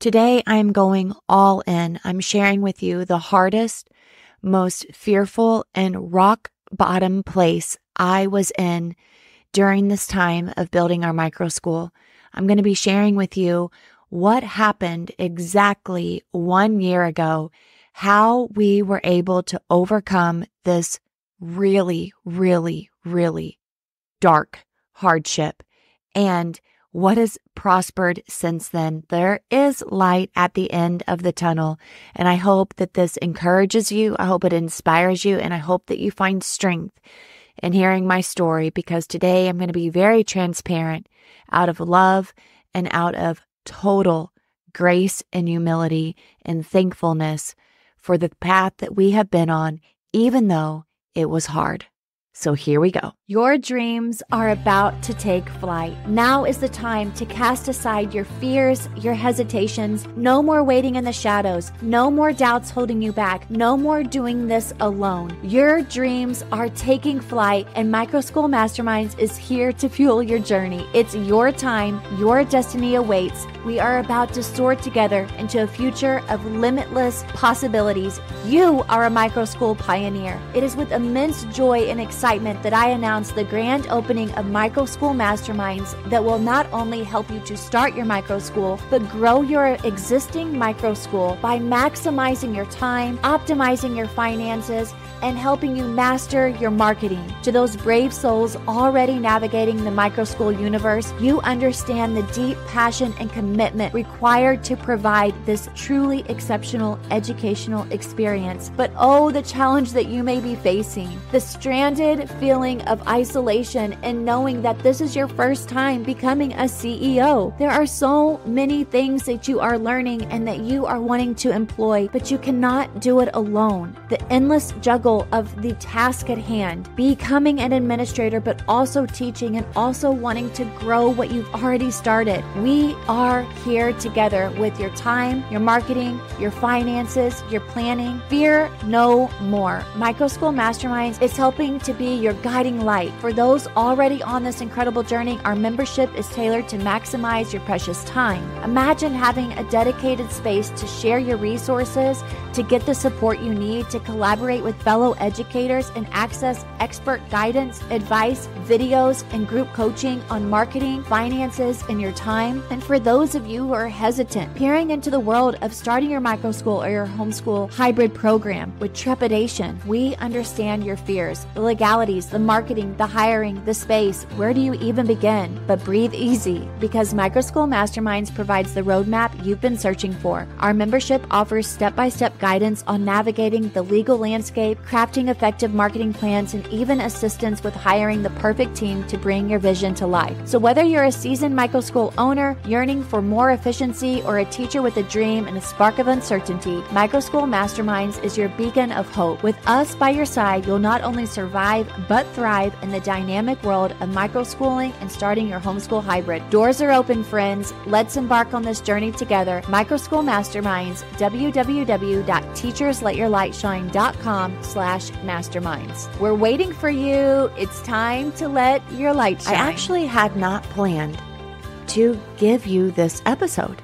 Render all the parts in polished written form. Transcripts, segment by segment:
Today, I'm going all in. I'm sharing with you the hardest, most fearful, and rock bottom place I was in during this time of building our micro school. I'm going to be sharing with you what happened exactly 1 year ago, how we were able to overcome this really, really, really dark hardship, and what has prospered since then. There is light at the end of the tunnel, and I hope that this encourages you. I hope it inspires you, and I hope that you find strength in hearing my story, because today I'm going to be very transparent out of love and out of total grace and humility and thankfulness for the path that we have been on, even though it was hard. So here we go. Your dreams are about to take flight. Now is the time to cast aside your fears, your hesitations. No more waiting in the shadows. No more doubts holding you back. No more doing this alone. Your dreams are taking flight, and Microschool Masterminds is here to fuel your journey. It's your time. Your destiny awaits. We are about to soar together into a future of limitless possibilities. You are a microschool pioneer. It is with immense joy and excitement that I announce the grand opening of Microschool Masterminds that will not only help you to start your microschool, but grow your existing microschool by maximizing your time, optimizing your finances, and helping you master your marketing. To those brave souls already navigating the microschool universe, you understand the deep passion and commitment required to provide this truly exceptional educational experience. But oh, the challenge that you may be facing, the stranded feeling of isolation and knowing that this is your first time becoming a CEO. There are so many things that you are learning and that you are wanting to employ, but you cannot do it alone. The endless juggle of the task at hand, becoming an administrator, but also teaching and also wanting to grow what you've already started. We are here together with your time, your marketing, your finances, your planning. Fear no more. Microschool Masterminds is helping to be your guiding light. For those already on this incredible journey, our membership is tailored to maximize your precious time. Imagine having a dedicated space to share your resources, to get the support you need, to collaborate with fellow educators and access expert guidance, advice, videos, and group coaching on marketing, finances, and your time. And for those of you who are hesitant, peering into the world of starting your microschool or your homeschool hybrid program with trepidation, we understand your fears, the legalities, the marketing, the hiring, the space. Where do you even begin? But breathe easy, because Microschool Masterminds provides the roadmap you've been searching for. Our membership offers step-by-step guidance on navigating the legal landscape, crafting effective marketing plans, and even assistance with hiring the perfect team to bring your vision to life. So whether you're a seasoned microschool owner yearning for more efficiency or a teacher with a dream and a spark of uncertainty, Microschool Masterminds is your beacon of hope. With us by your side, you'll not only survive but thrive in the dynamic world of microschooling and starting your homeschool hybrid. Doors are open, friends. Let's embark on this journey together. Microschool Masterminds, www.teachersletyourlightshine.com/masterminds. We're waiting for you. It's time to let your light shine. I actually had not planned to give you this episode.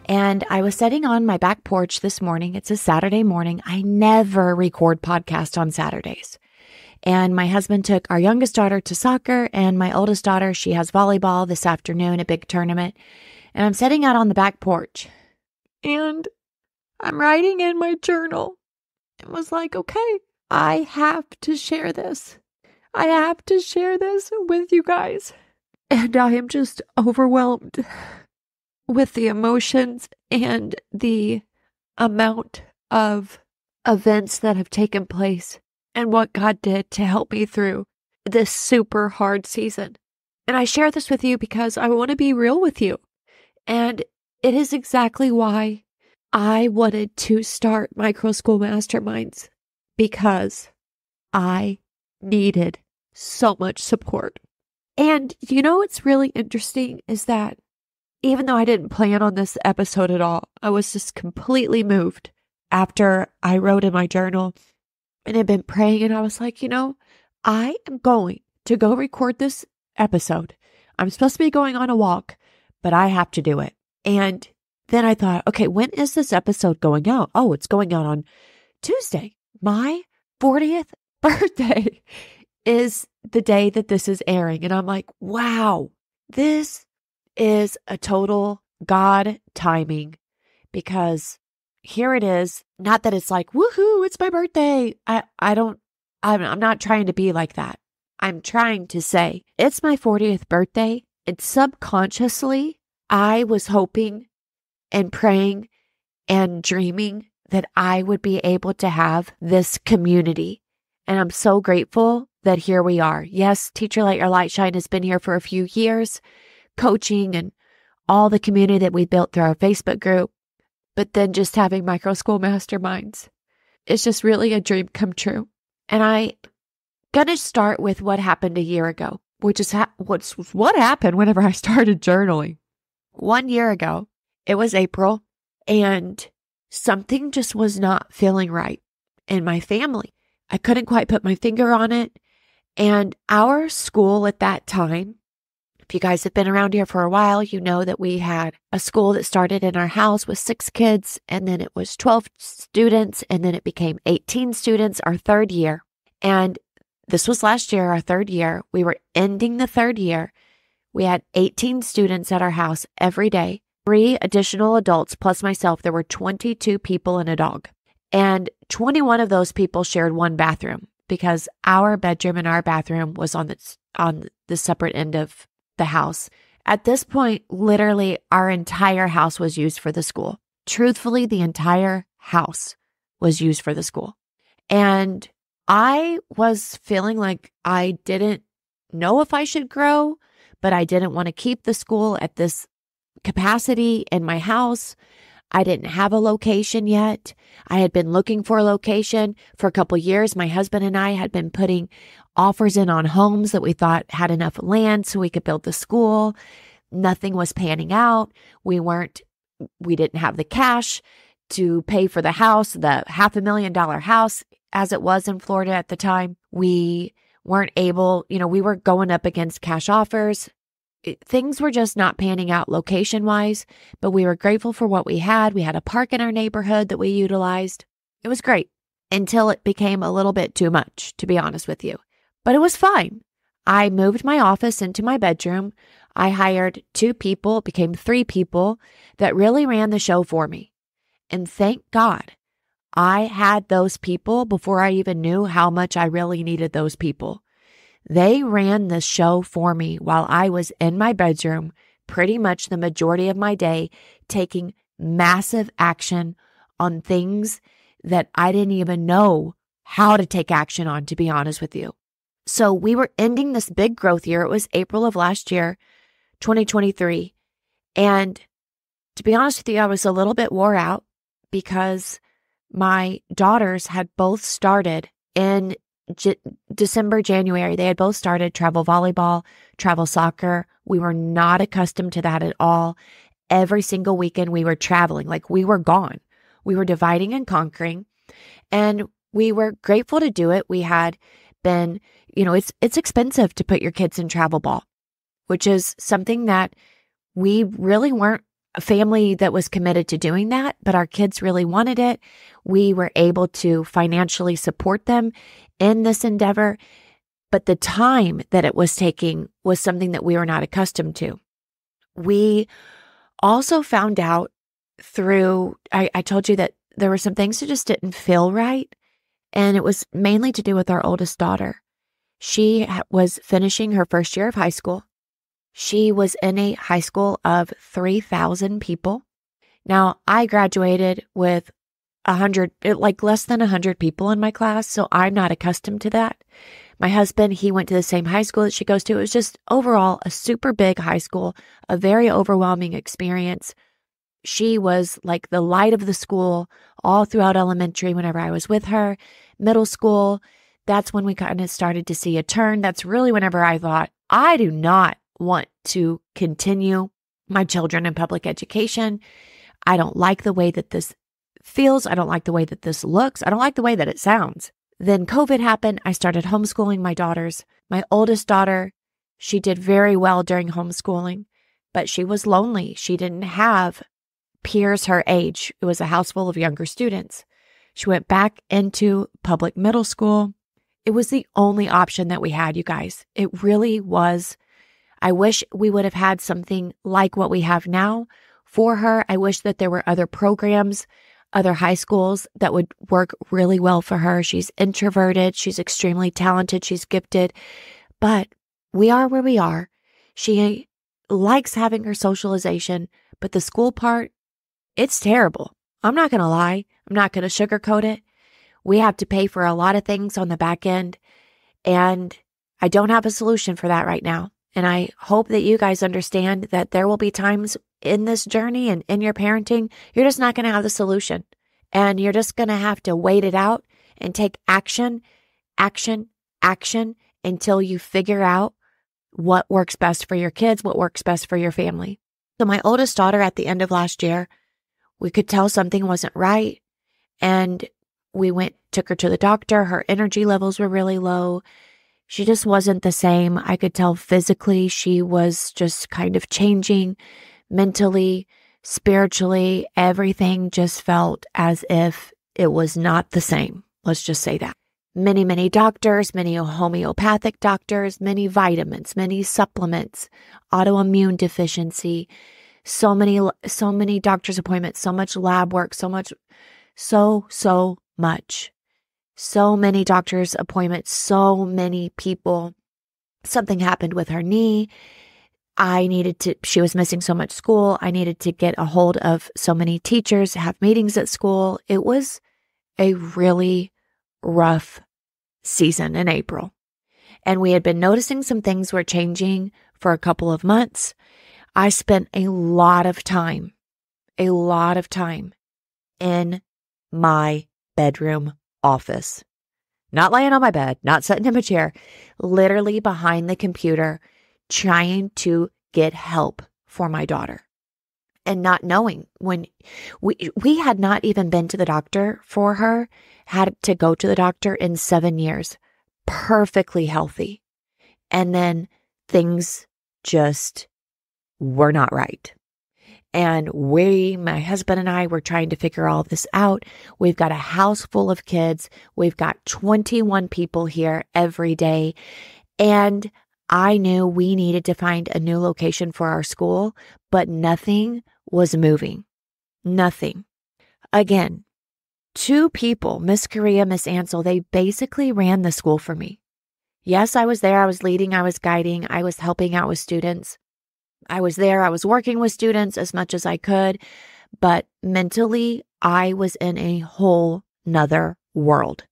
And I was sitting on my back porch this morning. It's a Saturday morning. I never record podcasts on Saturdays. And my husband took our youngest daughter to soccer, and my oldest daughter, she has volleyball this afternoon, a big tournament. And I'm sitting out on the back porch, and I'm writing in my journal. It was like, okay, I have to share this. I have to share this with you guys. And I am just overwhelmed with the emotions and the amount of events that have taken place and what God did to help me through this super hard season. And I share this with you because I want to be real with you. And it is exactly why I wanted to start Microschool Masterminds, because I needed so much support. And you know what's really interesting is that even though I didn't plan on this episode at all, I was just completely moved after I wrote in my journal and had been praying, and I was like, I am going to go record this episode. I'm supposed to be going on a walk, but I have to do it. And then I thought, okay, when is this episode going out? Oh, it's going out on Tuesday. My 40th birthday is the day that this is airing. And I'm like, wow, this is a total God timing, because here it is. Not that it's like, woohoo, it's my birthday. I'm not trying to be like that. I'm trying to say it's my 40th birthday. And subconsciously, I was hoping and praying and dreaming that I would be able to have this community. And I'm so grateful that here we are. Yes, Teacher Let Your Light Shine has been here for a few years, coaching and all the community that we built through our Facebook group. But then just having Microschool Masterminds is just really a dream come true. And I'm going to start with what happened a year ago, which is what happened whenever I started journaling. 1 year ago, it was April, and something just was not feeling right in my family. I couldn't quite put my finger on it. And our school at that time, if you guys have been around here for a while, you know that we had a school that started in our house with 6 kids, and then it was 12 students, and then it became 18 students our third year. And this was last year, our third year. We were ending the third year. We had 18 students at our house every day, 3 additional adults plus myself. There were 22 people and a dog. And 21 of those people shared one bathroom, because our bedroom and our bathroom was on the separate end of the house. At this point, literally our entire house was used for the school. Truthfully, the entire house was used for the school. And I was feeling like I didn't know if I should grow, but I didn't want to keep the school at this capacity in my house. I didn't have a location yet. I had been looking for a location for a couple years. My husband and I had been putting offers in on homes that we thought had enough land so we could build the school. Nothing was panning out. We didn't have the cash to pay for the house, the $500,000 house as it was in Florida at the time. We weren't able, we were going up against cash offers. Things were just not panning out location-wise, but we were grateful for what we had. We had a park in our neighborhood that we utilized. It was great until it became a little bit too much, to be honest with you. But it was fine. I moved my office into my bedroom. I hired 2 people, it became 3 people that really ran the show for me. And thank God I had those people before I even knew how much I really needed those people. They ran the show for me while I was in my bedroom pretty much the majority of my day, taking massive action on things that I didn't even know how to take action on, to be honest with you. So we were ending this big growth year. It was April of last year, 2023. And to be honest with you, I was a little bit wore out because my daughters had both started in December, January. They had both started travel volleyball, travel soccer. We were not accustomed to that at all. Every single weekend we were traveling, like we were gone. We were dividing and conquering, and we were grateful to do it. We had been, it's expensive to put your kids in travel ball, which is something that we really weren't a family that was committed to doing that, but our kids really wanted it. We were able to financially support them in this endeavor, but the time that it was taking was something that we were not accustomed to. We also found out through, I told you that there were some things that just didn't feel right, and it was mainly to do with our oldest daughter. She was finishing her first year of high school. She was in a high school of 3,000 people. Now, I graduated with 100, less than 100 people in my class, so I'm not accustomed to that. My husband, he went to the same high school that she goes to. It was just overall a super big high school, a very overwhelming experience. She was like the light of the school all throughout elementary whenever I was with her. Middle school, that's when we kind of started to see a turn. That's really whenever I thought, I do not want to continue my children in public education. I don't like the way that this feels. I don't like the way that this looks. I don't like the way that it sounds. Then COVID happened. I started homeschooling my daughters. My oldest daughter, she did very well during homeschooling, but she was lonely. She didn't have peers her age. It was a house full of younger students. She went back into public middle school. It was the only option that we had, you guys. It really was. I wish we would have had something like what we have now for her. I wish that there were other programs, other high schools that would work really well for her. She's introverted. She's extremely talented. She's gifted. But we are where we are. She likes having her socialization, but the school part, it's terrible. I'm not going to lie. I'm not going to sugarcoat it. We have to pay for a lot of things on the back end, and I don't have a solution for that right now. And I hope that you guys understand that there will be times in this journey and in your parenting, you're just not going to have the solution. And you're just going to have to wait it out and take action until you figure out what works best for your kids, what works best for your family. So my oldest daughter, at the end of last year, we could tell something wasn't right. And we took her to the doctor. Her energy levels were really low. She just wasn't the same. I could tell physically she was just kind of changing mentally, spiritually. Everything just felt as if it was not the same. Let's just say that. Many doctors, many homeopathic doctors, many vitamins, many supplements, autoimmune deficiency, so many doctor's appointments, so much lab work, so much. So many doctor's appointments, so many people. Something happened with her knee. She was missing so much school. I needed to get a hold of so many teachers, have meetings at school. It was a really rough season in April. And we had been noticing some things were changing for a couple of months. I spent a lot of time in my bedroom office. Not laying on my bed, not sitting in my chair, literally behind the computer, trying to get help for my daughter. And not knowing when we had not even been to the doctor for her, had to go to the doctor in 7 years, perfectly healthy. And then things just were not right. And my husband and I were trying to figure all of this out. We've got a house full of kids. We've got 21 people here every day. And I knew we needed to find a new location for our school, but nothing was moving. Nothing. Again, 2 people, Miss Correa, Miss Ansel, they basically ran the school for me. Yes, I was there. I was leading. I was guiding. I was helping out with students. I was there. I was working with students as much as I could, but mentally, I was in a whole nother world.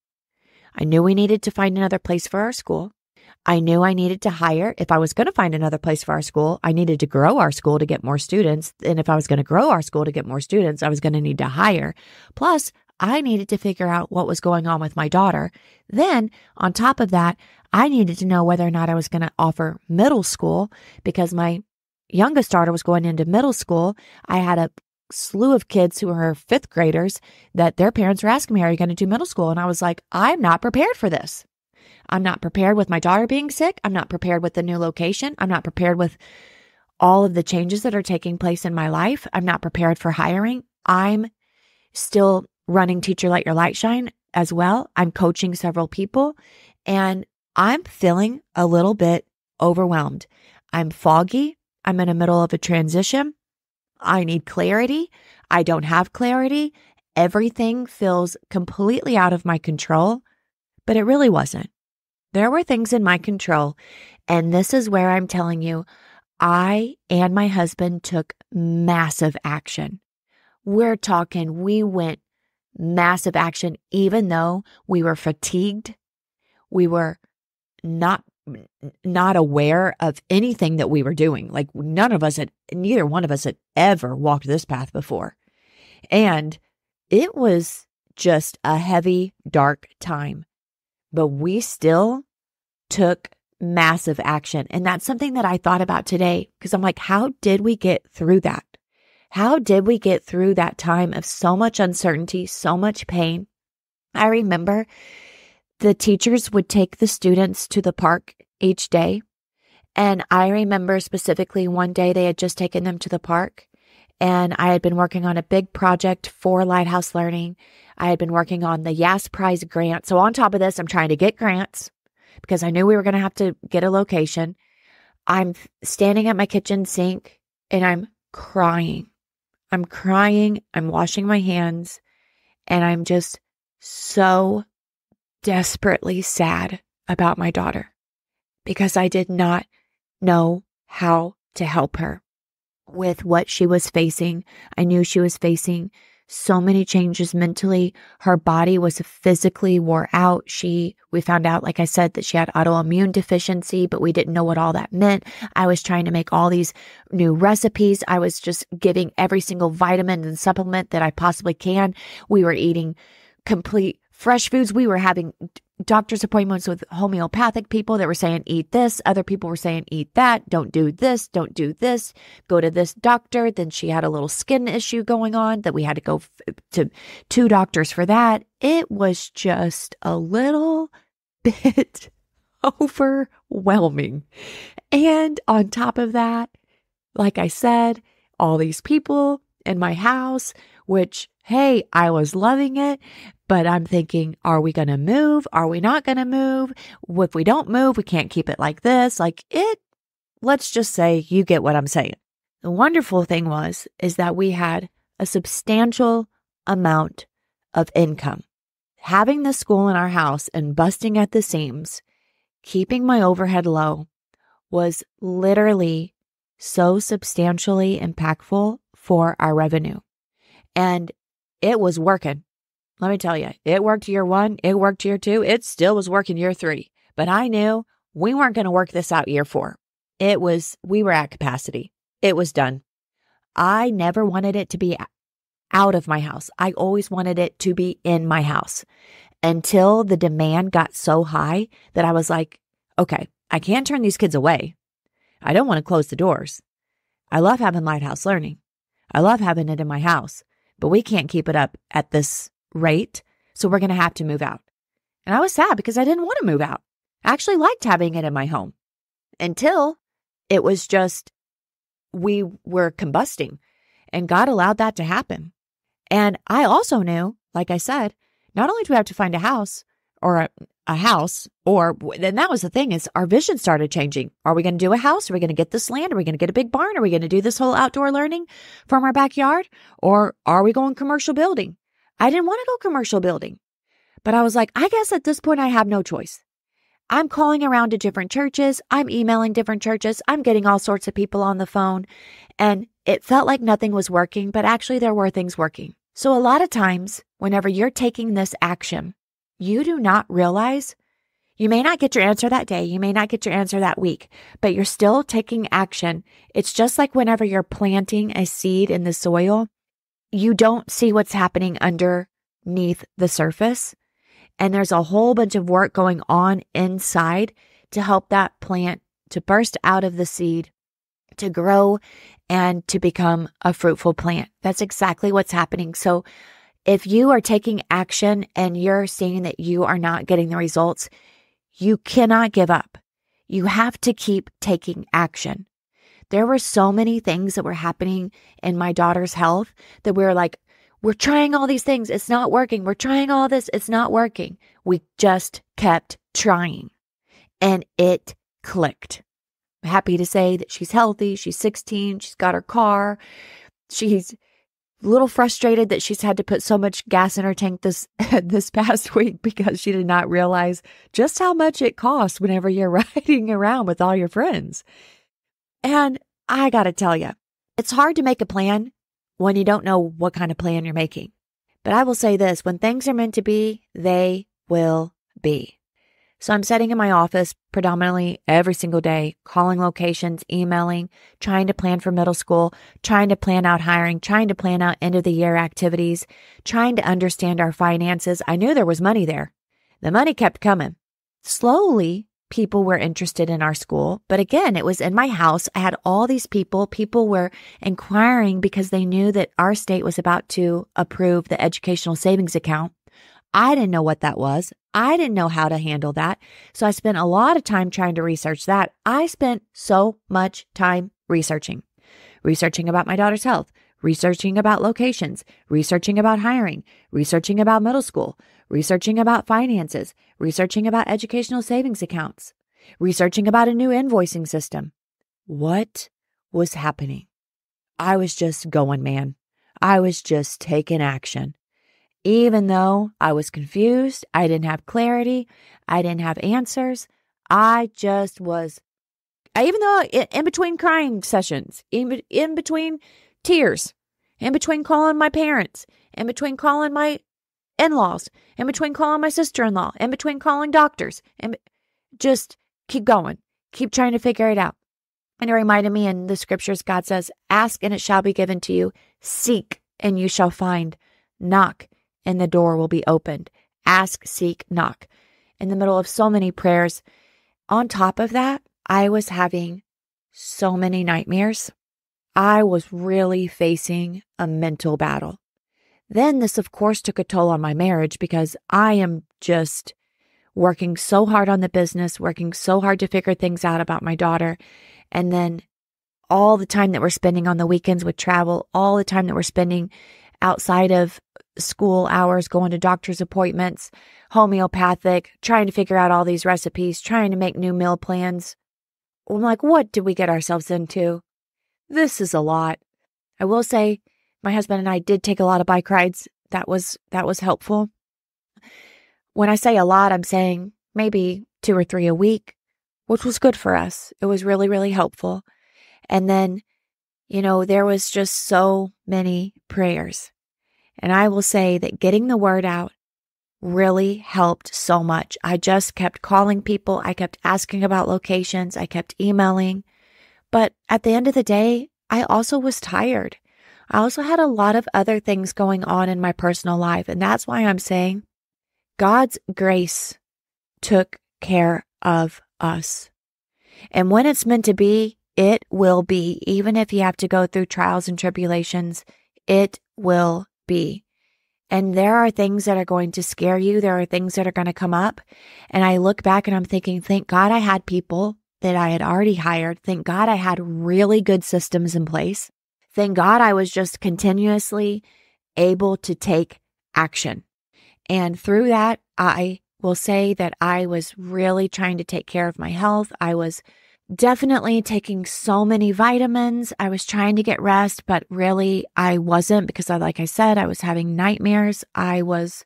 I knew we needed to find another place for our school. I knew I needed to hire. If I was going to find another place for our school, I needed to grow our school to get more students. And if I was going to grow our school to get more students, I was going to need to hire. Plus, I needed to figure out what was going on with my daughter. Then, on top of that, I needed to know whether or not I was going to offer middle school because my youngest daughter was going into middle school. I had a slew of kids who were 5th graders that their parents were asking me, are you going to do middle school? And I was like, I'm not prepared for this. I'm not prepared with my daughter being sick. I'm not prepared with the new location. I'm not prepared with all of the changes that are taking place in my life. I'm not prepared for hiring. I'm still running Teacher Let Your Light Shine as well. I'm coaching several people and I'm feeling a little bit overwhelmed. I'm foggy. I'm in the middle of a transition. I need clarity. I don't have clarity. Everything feels completely out of my control, but it really wasn't. There were things in my control, and this is where I'm telling you, I and my husband took massive action. We're talking, we went massive action, even though we were fatigued. We were not aware of anything that we were doing. Like neither one of us had ever walked this path before. And it was just a heavy, dark time, but we still took massive action. And that's something that I thought about today because I'm like, how did we get through that? How did we get through that time of so much uncertainty, so much pain? I remember the teachers would take the students to the park each day. And I remember specifically one day they had just taken them to the park And I had been working on a big project for Lighthouse Learning. I had been working on the YAS Prize grant. So on top of this, I'm trying to get grants because I knew we were going to have to get a location. I'm standing at my kitchen sink and I'm crying. I'm crying. I'm washing my hands and I'm just so desperately sad about my daughter because I did not know how to help her with what she was facing. I knew she was facing so many changes mentally. Her body was physically wore out. We found out, like I said, that she had autoimmune deficiency, but we didn't know what all that meant. I was trying to make all these new recipes. I was just giving every single vitamin and supplement that I possibly can. We were eating complete fresh foods. We were having doctor's appointments with homeopathic people that were saying, eat this. Other people were saying, eat that. Don't do this. Don't do this. Go to this doctor. Then she had a little skin issue going on that we had to go to 2 doctors for that. It was just a little bit overwhelming. And on top of that, like I said, all these people in my house, which, hey, I was loving it. But I'm thinking, are we going to move? Are we not going to move? If we don't move, we can't keep it like this. Let's just say you get what I'm saying. The wonderful thing is that we had a substantial amount of income. Having the school in our house and busting at the seams, keeping my overhead low was literally so substantially impactful for our revenue. And it was working. Let me tell you, it worked year 1, it worked year 2, it still was working year 3. But I knew we weren't going to work this out year 4. We were at capacity. It was done. I never wanted it to be out of my house. I always wanted it to be in my house until the demand got so high that I was like, okay, I can't turn these kids away. I don't want to close the doors. I love having Lighthouse Learning. I love having it in my house, but we can't keep it up at this rate, so we're going to have to move out. And I was sad because I didn't want to move out. I actually liked having it in my home until it was just, we were combusting and God allowed that to happen. And I also knew, like I said, not only do we have to find a house or a house, then that was the thing is our vision started changing. Are we going to do a house? Are we going to get this land? Are we going to get a big barn? Are we going to do this whole outdoor learning from our backyard? Or are we going commercial building? I didn't want to go commercial building, but I was like, I guess at this point I have no choice. I'm calling around to different churches. I'm emailing different churches. I'm getting all sorts of people on the phone, and it felt like nothing was working, but actually there were things working. So a lot of times, whenever you're taking this action, you do not realize you may not get your answer that day. You may not get your answer that week, but you're still taking action. It's just like whenever you're planting a seed in the soil, you don't see what's happening underneath the surface. And there's a whole bunch of work going on inside to help that plant to burst out of the seed, to grow, and to become a fruitful plant. That's exactly what's happening. So if you are taking action and you're seeing that you are not getting the results, you cannot give up. You have to keep taking action. There were so many things that were happening in my daughter's health that we were like, we're trying all these things. It's not working. We're trying all this. It's not working. We just kept trying and it clicked. I'm happy to say that she's healthy. She's 16. She's got her car. She's a little frustrated that she's had to put so much gas in her tank this past week because she did not realize just how much it costs whenever you're riding around with all your friends. And I got to tell you, it's hard to make a plan when you don't know what kind of plan you're making. But I will say this, when things are meant to be, they will be. So I'm sitting in my office predominantly every single day, calling locations, emailing, trying to plan for middle school, trying to plan out hiring, trying to plan out end of the year activities, trying to understand our finances. I knew there was money there. The money kept coming. Slowly, people were interested in our school. But again, it was in my house. I had all these people. People were inquiring because they knew that our state was about to approve the educational savings account. I didn't know what that was. I didn't know how to handle that. So I spent a lot of time trying to research that. I spent so much time researching about my daughter's health, researching about locations, researching about hiring, researching about middle school, researching about finances, researching about educational savings accounts, researching about a new invoicing system. What was happening? I was just going, man. I was just taking action. Even though I was confused, I didn't have clarity, I didn't have answers, I just was, even though in between crying sessions, in between tears, in between calling my parents, in between calling my in-laws, in between calling my sister-in-law, in between calling doctors, and just keep going, keep trying to figure it out. And it reminded me in the scriptures, God says, ask and it shall be given to you, seek and you shall find, knock and the door will be opened. Ask, seek, knock. In the middle of so many prayers. On top of that, I was having so many nightmares. I was really facing a mental battle. Then this, of course, took a toll on my marriage because I am just working so hard on the business, working so hard to figure things out about my daughter. And then all the time that we're spending on the weekends with travel, all the time that we're spending outside of school hours, going to doctor's appointments, homeopathic, trying to figure out all these recipes, trying to make new meal plans. I'm like, what did we get ourselves into? This is a lot. I will say my husband and I did take a lot of bike rides. That was helpful. When I say a lot, I'm saying maybe 2 or 3 a week, which was good for us. It was really, really helpful. And then, there was just so many prayers. And I will say that getting the word out really helped so much. I just kept calling people. I kept asking about locations. I kept emailing. But at the end of the day, I also was tired. I also had a lot of other things going on in my personal life. And that's why I'm saying God's grace took care of us. And when it's meant to be, it will be. Even if you have to go through trials and tribulations, it will be. And there are things that are going to scare you. There are things that are going to come up. And I look back and I'm thinking, thank God I had people that I had already hired. Thank God I had really good systems in place. Thank God I was just continuously able to take action. And through that, I will say that I was really trying to take care of my health. I was definitely taking so many vitamins. I was trying to get rest, but really I wasn't because like I said, I was having nightmares. I was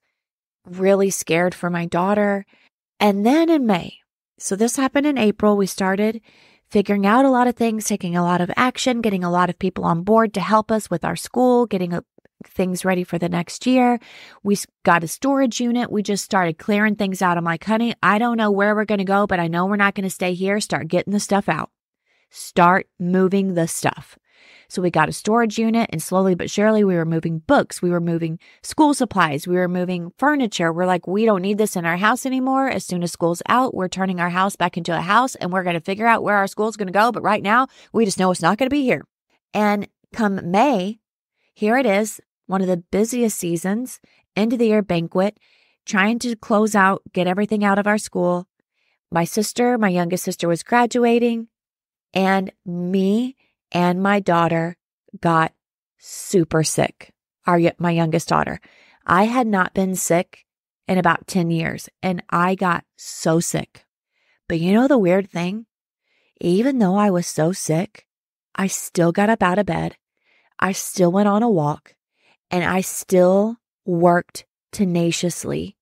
really scared for my daughter. And then in May, so this happened in April, we started figuring out a lot of things, taking a lot of action, getting a lot of people on board to help us with our school, getting things ready for the next year. We got a storage unit. We just started clearing things out. I'm like, honey, I don't know where we're going to go, but I know we're not going to stay here. Start getting the stuff out. Start moving the stuff. So we got a storage unit and slowly but surely we were moving books. We were moving school supplies. We were moving furniture. We're like, we don't need this in our house anymore. As soon as school's out, we're turning our house back into a house and we're going to figure out where our school's going to go. But right now we just know it's not going to be here. And come May, here it is, one of the busiest seasons, end of the year banquet, trying to close out, get everything out of our school. My youngest sister was graduating, and me and my daughter got super sick. My youngest daughter. I had not been sick in about 10 years, and I got so sick. But you know the weird thing? Even though I was so sick, I still got up out of bed. I still went on a walk. And I still worked tenaciously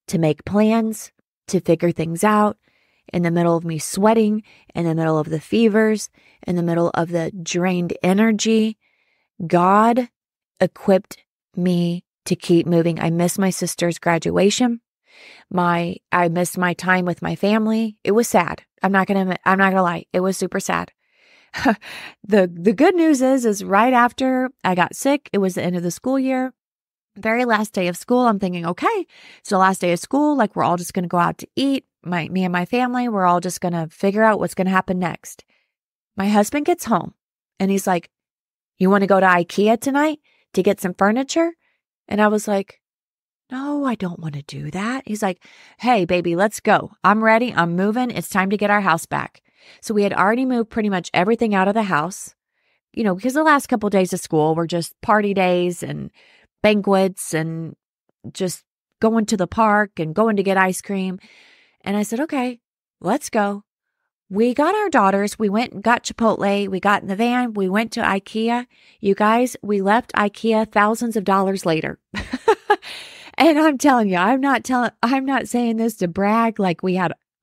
to make plans, to figure things out, in the middle of me sweating, in the middle of the fevers, in the middle of the drained energy. God equipped me to keep moving. I missed my sister's graduation. I missed my time with my family. It was sad. I'm not gonna lie. It was super sad. The good news is right after I got sick, it was the end of the school year, very last day of school. I'm thinking, okay, so last day of school, like we're all just going to go out to eat. Me and my family, we're all just going to figure out what's going to happen next. My husband gets home and he's like, you want to go to IKEA tonight to get some furniture? And I was like, no, I don't want to do that. He's like, hey, baby, let's go. I'm ready. I'm moving. It's time to get our house back. So we had already moved pretty much everything out of the house, because the last couple of days of school were just party days and banquets and just going to the park and going to get ice cream. And I said, okay, let's go. We got our daughters. We went and got Chipotle. We got in the van. We went to IKEA. You guys, we left IKEA thousands of dollars later. And I'm telling you, I'm not saying this to brag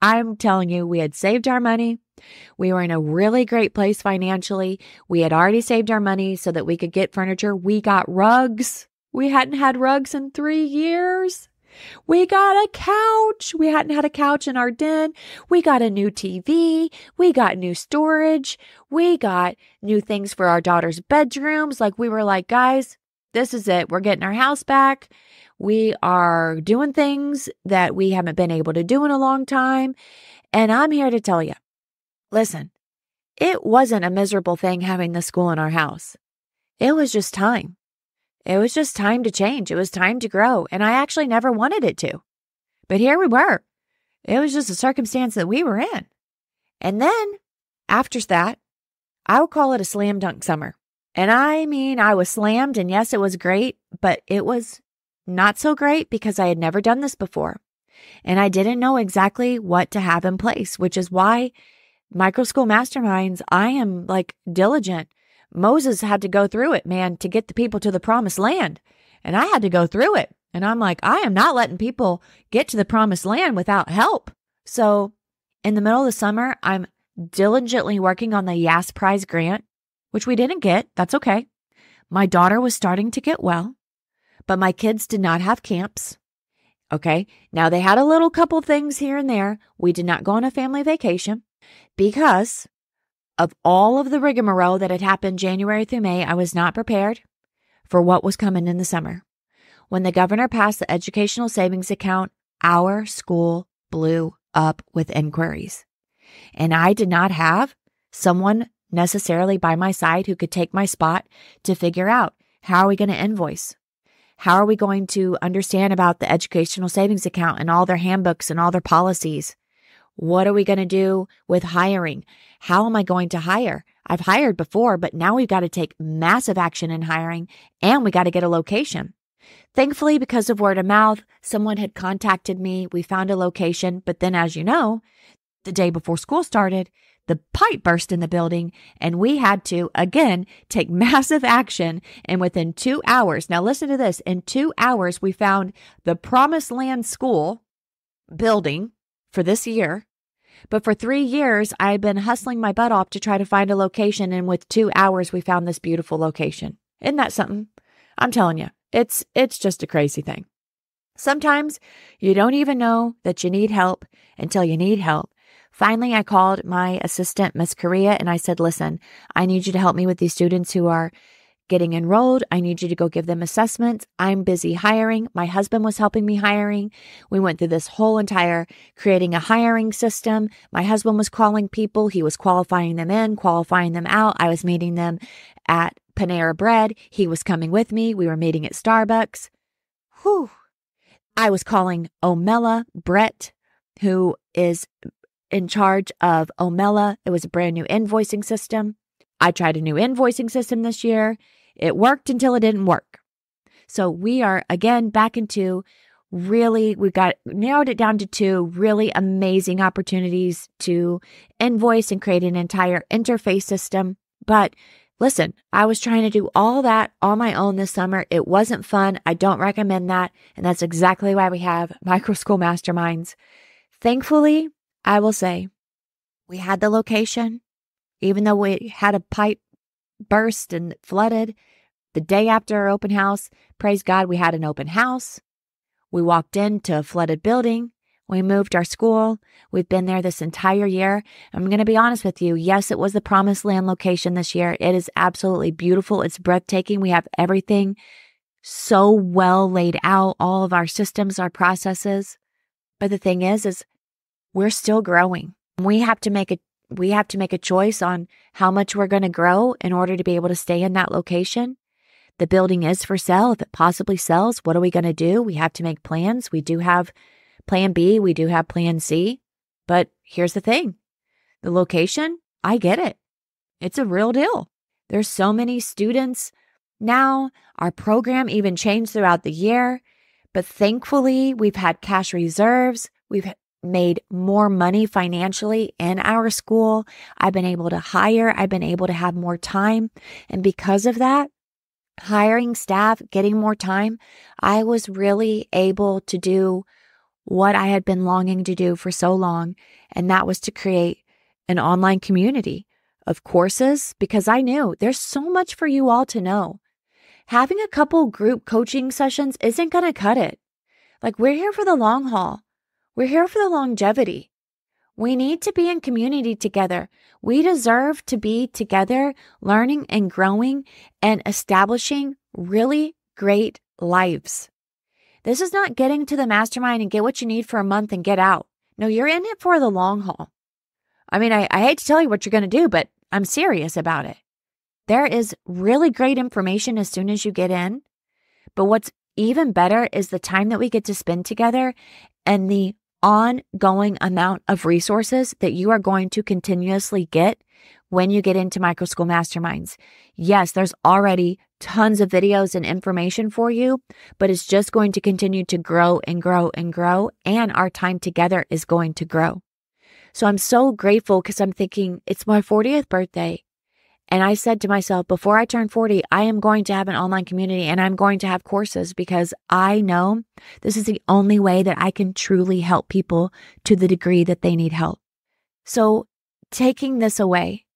I'm telling you, we had saved our money. We were in a really great place financially. We had already saved our money so that we could get furniture. We got rugs. We hadn't had rugs in 3 years. We got a couch. We hadn't had a couch in our den. We got a new TV. We got new storage. We got new things for our daughter's bedrooms. We were like, guys, this is it. We're getting our house back. We are doing things that we haven't been able to do in a long time. And I'm here to tell you, listen, it wasn't a miserable thing having the school in our house. It was just time. It was just time to change. It was time to grow. And I actually never wanted it to. But here we were. It was just a circumstance that we were in. And then after that, I would call it a slam dunk summer. And I mean, I was slammed, and yes, it was great, but it was not so great because I had never done this before. And I didn't know exactly what to have in place, which is why Microschool Masterminds, I am diligent. Moses had to go through it, man, to get the people to the promised land. And I had to go through it. And I'm like, I am not letting people get to the promised land without help. So in the middle of the summer, I'm diligently working on the YAS prize grant, which we didn't get. That's okay. My daughter was starting to get well, but my kids did not have camps. Okay. Now they had a little couple things here and there. We did not go on a family vacation because of all of the rigmarole that had happened January through May. I was not prepared for what was coming in the summer. When the governor passed the educational savings account, our school blew up with inquiries. And I did not have someone necessarily by my side who could take my spot to figure out, how are we going to invoice? How are we going to understand about the educational savings account and all their handbooks and all their policies? What are we going to do with hiring? How am I going to hire? I've hired before, but now we've got to take massive action in hiring, and we got to get a location. Thankfully, because of word of mouth, someone had contacted me. We found a location, but then as you know, the day before school started, the pipe burst in the building, and we had to, again, take massive action. And within 2 hours, now listen to this, in 2 hours, we found the Promised Land School building for this year. But for 3 years, I've been hustling my butt off to try to find a location. And with 2 hours, we found this beautiful location. Isn't that something? I'm telling you, it's just a crazy thing. Sometimes you don't even know that you need help until you need help. Finally, I called my assistant, Miss Korea, and I said, listen, I need you to help me with these students who are getting enrolled. I need you to go give them assessments. I'm busy hiring. My husband was helping me hiring. We went through this whole entire creating a hiring system. My husband was calling people. He was qualifying them in, qualifying them out. I was meeting them at Panera Bread. He was coming with me. We were meeting at Starbucks. Whew. I was calling Omela, Brett, who is in charge of Omela. It was a brand new invoicing system. I tried a new invoicing system this year. It worked until it didn't work. So we are again back into we've got narrowed it down to 2 really amazing opportunities to invoice and create an entire interface system. But listen, I was trying to do all that on my own this summer. It wasn't fun. I don't recommend that. And that's exactly why we have Microschool Masterminds. Thankfully, I will say we had the location, even though we had a pipe burst and flooded the day after our open house. Praise God, we had an open house. We walked into a flooded building. We moved our school. We've been there this entire year. I'm going to be honest with you. Yes, it was the Promised Land location this year. It is absolutely beautiful. It's breathtaking. We have everything so well laid out, all of our systems, our processes. But the thing is we're still growing. We have to make a choice on how much we're going to grow in order to be able to stay in that location. The building is for sale. If it possibly sells, what are we going to do? We have to make plans. We do have plan B. We do have plan C. But here's the thing. The location, I get it. It's a real deal. There's so many students now. Our program even changed throughout the year, but thankfully we've had cash reserves. We've made more money financially in our school. I've been able to hire. I've been able to have more time. And because of that, hiring staff, getting more time, I was really able to do what I had been longing to do for so long. And that was to create an online community of courses, because I knew there's so much for you all to know. Having a couple group coaching sessions isn't going to cut it. Like, we're here for the long haul. We're here for the longevity. We need to be in community together. We deserve to be together, learning and growing and establishing really great lives. This is not getting to the mastermind and get what you need for a month and get out. No, you're in it for the long haul. I mean, I hate to tell you what you're going to do, but I'm serious about it. There is really great information as soon as you get in. But what's even better is the time that we get to spend together and the ongoing amount of resources that you are going to continuously get when you get into Microschool Masterminds. Yes, there's already tons of videos and information for you, but it's just going to continue to grow and grow and grow, and our time together is going to grow. So I'm so grateful because I'm thinking it's my 40th birthday. And I said to myself, before I turn 40, I am going to have an online community and I'm going to have courses, because I know this is the only way that I can truly help people to the degree that they need help. So taking this away,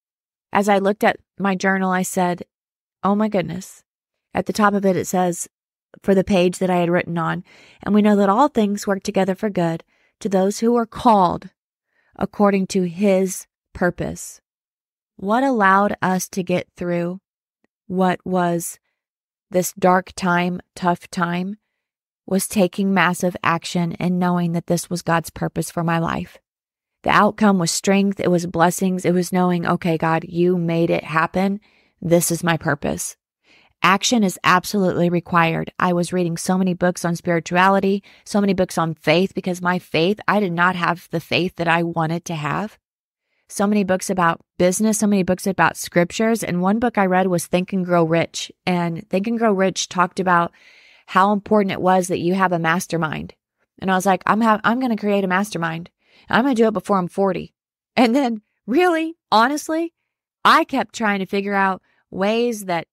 as I looked at my journal, I said, oh my goodness. At the top of it, it says, for the page that I had written on, and we know that all things work together for good to those who are called according to His purpose. What allowed us to get through what was this dark time, tough time, was taking massive action and knowing that this was God's purpose for my life. The outcome was strength. It was blessings. It was knowing, okay, God, you made it happen. This is my purpose. Action is absolutely required. I was reading so many books on spirituality, so many books on faith, because my faith, I did not have the faith that I wanted to have. So many books about business, so many books about scriptures. And one book I read was Think and Grow Rich. And Think and Grow Rich talked about how important it was that you have a mastermind. And I was like, I'm going to create a mastermind. I'm going to do it before I'm 40. And then really, honestly, I kept trying to figure out ways that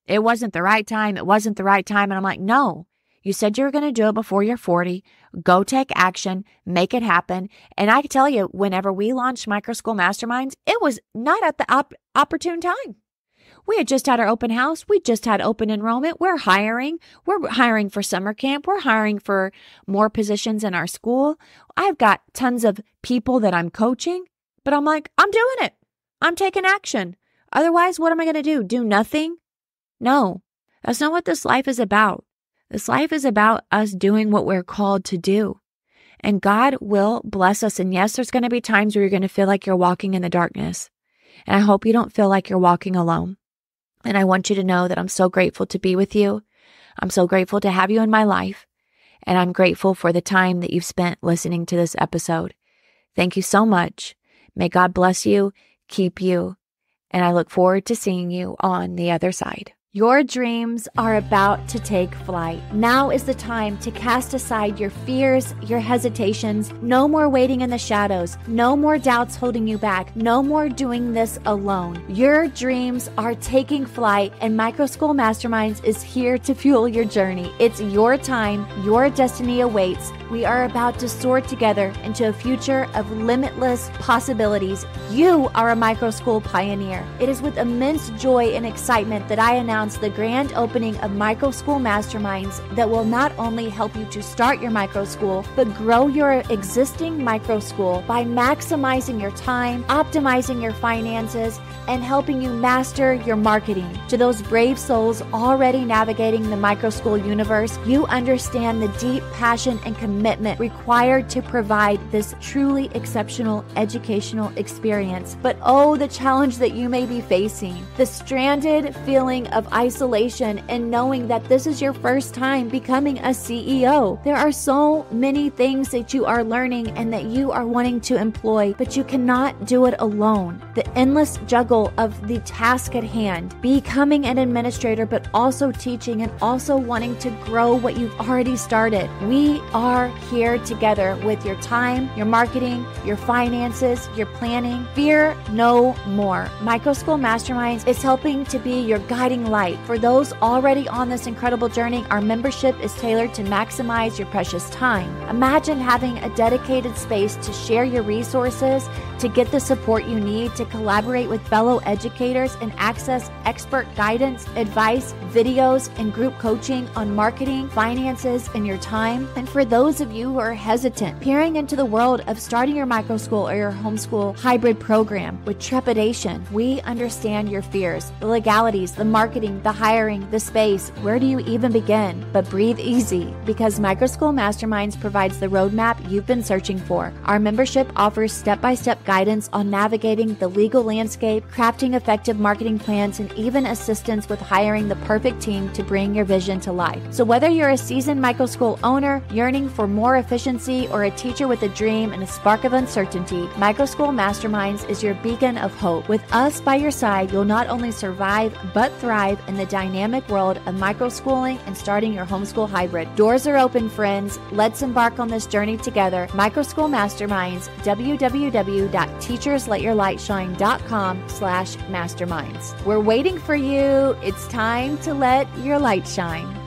it wasn't the right time. It wasn't the right time. And I'm like, no, you said you were going to do it before you're 40. Go take action, make it happen. And I can tell you, whenever we launched Microschool Masterminds, it was not at the opportune time. We had just had our open house. We just had open enrollment. We're hiring. We're hiring for summer camp. We're hiring for more positions in our school. I've got tons of people that I'm coaching, but I'm like, I'm doing it. I'm taking action. Otherwise, what am I going to do? Do nothing? No, that's not what this life is about. This life is about us doing what we're called to do. And God will bless us. And yes, there's going to be times where you're going to feel like you're walking in the darkness. And I hope you don't feel like you're walking alone. And I want you to know that I'm so grateful to be with you. I'm so grateful to have you in my life. And I'm grateful for the time that you've spent listening to this episode. Thank you so much. May God bless you, keep you, and I look forward to seeing you on the other side. Your dreams are about to take flight. Now is the time to cast aside your fears, your hesitations. No more waiting in the shadows. No more doubts holding you back. No more doing this alone. Your dreams are taking flight, and Microschool Masterminds is here to fuel your journey. It's your time. Your destiny awaits. We are about to soar together into a future of limitless possibilities. You are a Microschool pioneer. It is with immense joy and excitement that I announce the grand opening of Microschool Masterminds that will not only help you to start your microschool, but grow your existing microschool by maximizing your time, optimizing your finances, and helping you master your marketing. To those brave souls already navigating the microschool universe, you understand the deep passion and commitment required to provide this truly exceptional educational experience. But oh, the challenge that you may be facing, the stranded feeling of isolation and knowing that this is your first time becoming a CEO. There are so many things that you are learning and that you are wanting to employ, but you cannot do it alone. The endless juggle of the task at hand, becoming an administrator, but also teaching and also wanting to grow what you've already started. We are here together with your time, your marketing, your finances, your planning. Fear no more. Microschool Masterminds is helping to be your guiding light. For those already on this incredible journey, our membership is tailored to maximize your precious time. Imagine having a dedicated space to share your resources, to get the support you need, to collaborate with fellow educators and access expert guidance, advice, videos, and group coaching on marketing, finances, and your time. And for those of you who are hesitant, peering into the world of starting your microschool or your homeschool hybrid program with trepidation, we understand your fears, the legalities, the marketing, the hiring, the space. Where do you even begin? But breathe easy, because Microschool Masterminds provides the roadmap you've been searching for. Our membership offers step-by-step guidance on navigating the legal landscape, crafting effective marketing plans, and even assistance with hiring the perfect team to bring your vision to life. So whether you're a seasoned microschool owner yearning for more efficiency or a teacher with a dream and a spark of uncertainty, Microschool Masterminds is your beacon of hope. With us by your side, you'll not only survive but thrive in the dynamic world of microschooling and starting your homeschool hybrid. Doors are open, friends. Let's embark on this journey together. Microschool Masterminds, www.teachersletyourlightshine.com/masterminds. We're waiting for you. It's time to let your light shine.